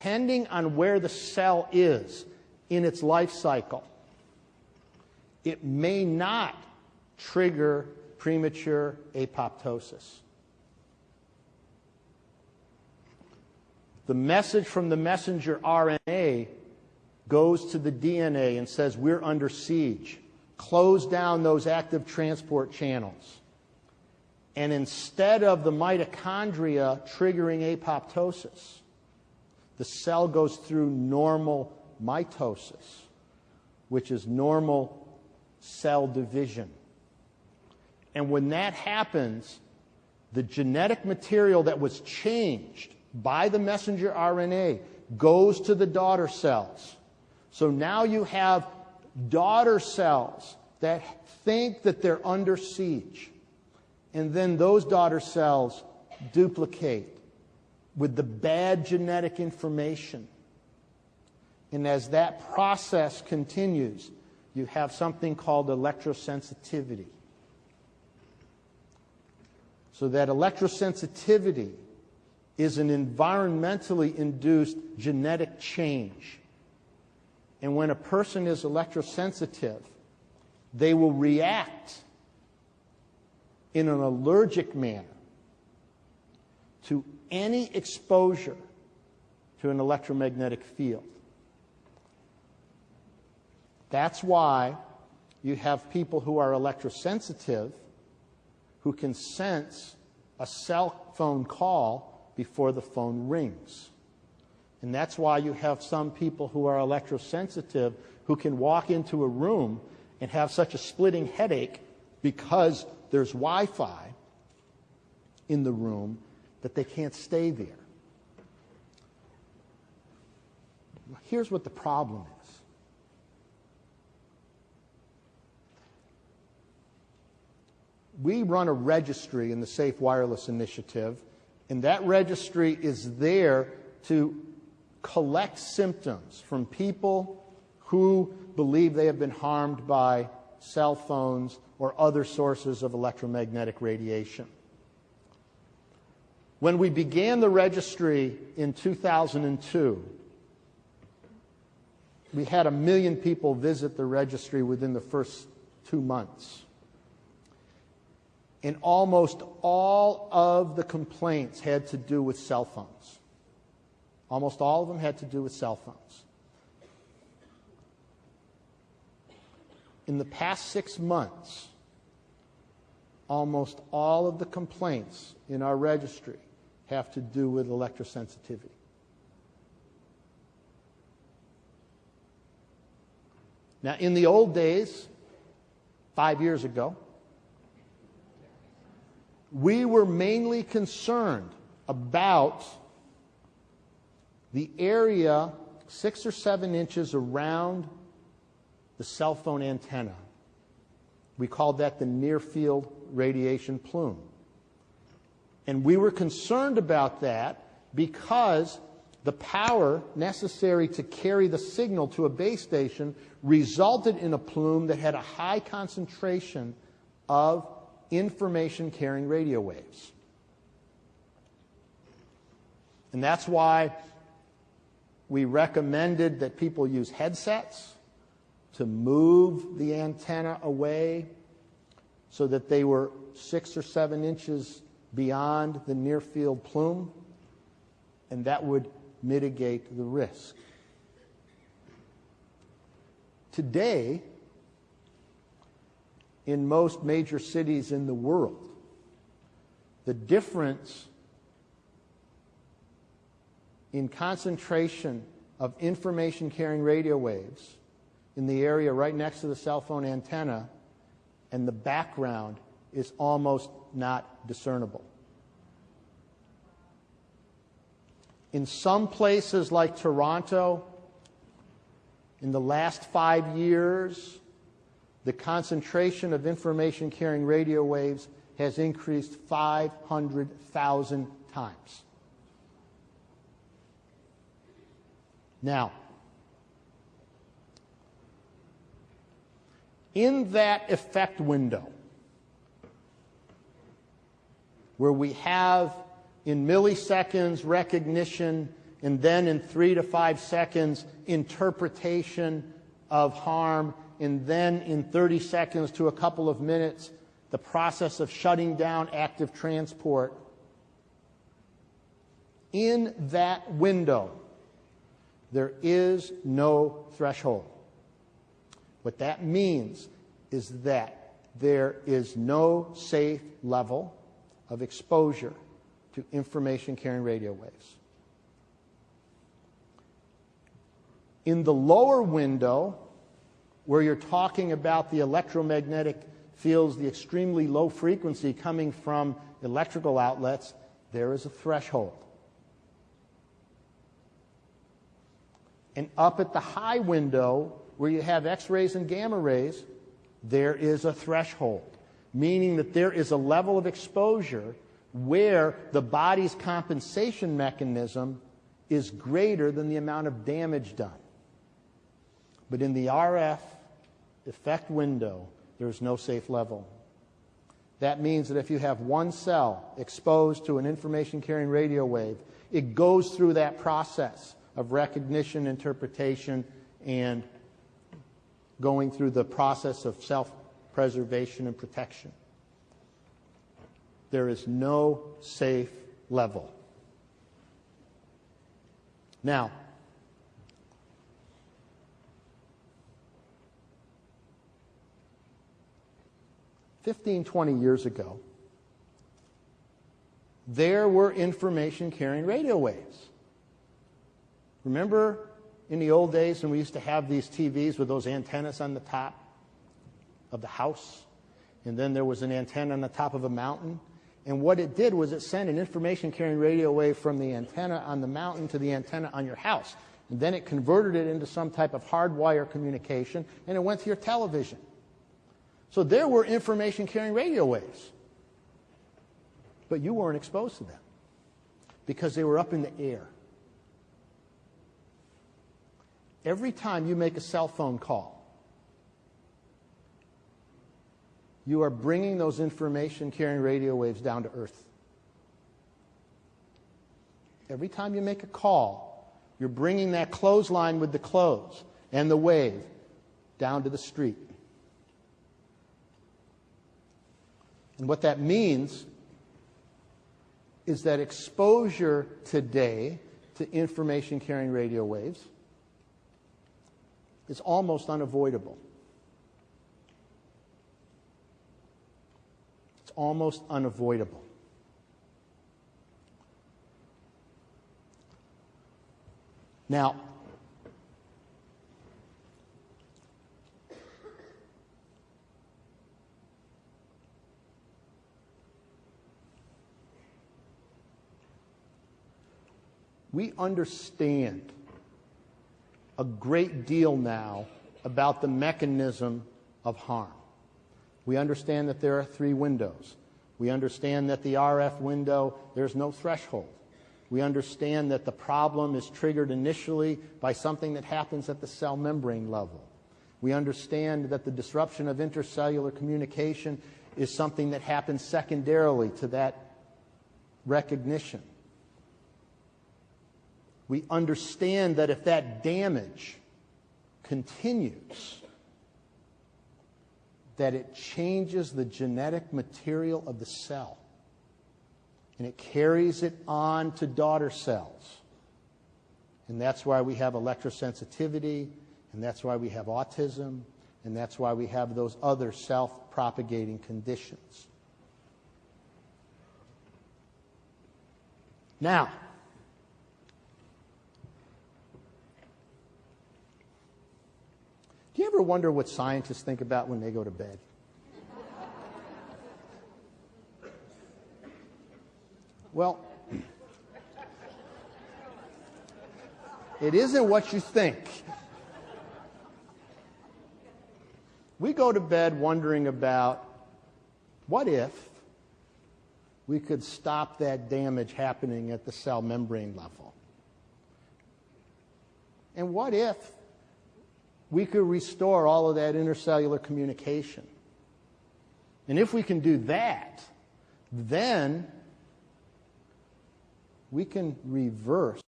depending on where the cell is in its life cycle, it may not trigger premature apoptosis. The message from the messenger RNA goes to the DNA and says, we're under siege. Close down those active transport channels. And instead of the mitochondria triggering apoptosis, the cell goes through normal mitosis, which is normal cell division. And when that happens, the genetic material that was changed by the messenger RNA goes to the daughter cells. So now you have daughter cells that think that they're under siege. And then those daughter cells duplicate with the bad genetic information. And as that process continues, you have something called electrosensitivity. So that electrosensitivity is an environmentally induced genetic change. And when a person is electrosensitive, they will react in an allergic manner to any exposure to an electromagnetic field. That's why you have people who are electrosensitive who can sense a cell phone call before the phone rings. And that's why you have some people who are electrosensitive who can walk into a room and have such a splitting headache because there's Wi-Fi in the room that they can't stay there. Here's what the problem is. We run a registry in the Safe Wireless Initiative, and that registry is there to collect symptoms from people who believe they have been harmed by cell phones or other sources of electromagnetic radiation. When we began the registry in 2002, we had 1 million people visit the registry within the first 2 months. And almost all of the complaints had to do with cell phones. Almost all of them had to do with cell phones. In the past 6 months, almost all of the complaints in our registry have to do with electrosensitivity. Now, in the old days, 5 years ago, we were mainly concerned about the area 6 or 7 inches around the cell phone antenna. We called that the near-field radiation plume. And we were concerned about that because the power necessary to carry the signal to a base station resulted in a plume that had a high concentration of information-carrying radio waves. And that's why we recommended that people use headsets to move the antenna away so that they were 6 or 7 inches beyond the near-field plume, and that would mitigate the risk. Today, in most major cities in the world, the difference in concentration of information-carrying radio waves in the area right next to the cell phone antenna and the background is almost not discernible. In some places like Toronto, in the last 5 years, the concentration of information-carrying radio waves has increased 500,000 times. Now, in that effect window, where we have in milliseconds recognition and then in 3 to 5 seconds, interpretation of harm, and then in 30 seconds to a couple of minutes, the process of shutting down active transport. In that window, there is no threshold. What that means is that there is no safe level of exposure to information-carrying radio waves. In the lower window, where you're talking about the electromagnetic fields, the extremely low frequency coming from electrical outlets, there is a threshold. And up at the high window, where you have X-rays and gamma rays, there is a threshold, meaning that there is a level of exposure where the body's compensation mechanism is greater than the amount of damage done. But in the RF effect window, there's no safe level. That means that if you have one cell exposed to an information-carrying radio wave, it goes through that process of recognition, interpretation, and going through the process of self-preservation and protection. There is no safe level. Now, "15, 20 years ago, there were information-carrying radio waves. Remember in the old days when we used to have these TVs with those antennas on the top of the house? And then there was an antenna on the top of a mountain. And what it did was it sent an information-carrying radio wave from the antenna on the mountain to the antenna on your house. And then it converted it into some type of hardwire communication, and it went to your television. So there were information-carrying radio waves. But you weren't exposed to them because they were up in the air. Every time you make a cell phone call, you are bringing those information-carrying radio waves down to earth. Every time you make a call, you're bringing that clothesline with the clothes and the wave down to the street. And what that means is that exposure today to information-carrying radio waves is almost unavoidable. It's almost unavoidable. Now, we understand a great deal now about the mechanism of harm. We understand that there are 3 windows. We understand that the RF window, there's no threshold. We understand that the problem is triggered initially by something that happens at the cell membrane level. We understand that the disruption of intercellular communication is something that happens secondarily to that recognition. We understand that if that damage continues, that it changes the genetic material of the cell, and it carries it on to daughter cells. And that's why we have electrosensitivity, and that's why we have autism, and that's why we have those other self-propagating conditions. Now, do you ever wonder what scientists think about when they go to bed? Well, it isn't what you think. We go to bed wondering about what if we could stop that damage happening at the cell membrane level? And what if we could restore all of that intercellular communication? And if we can do that, then we can reverse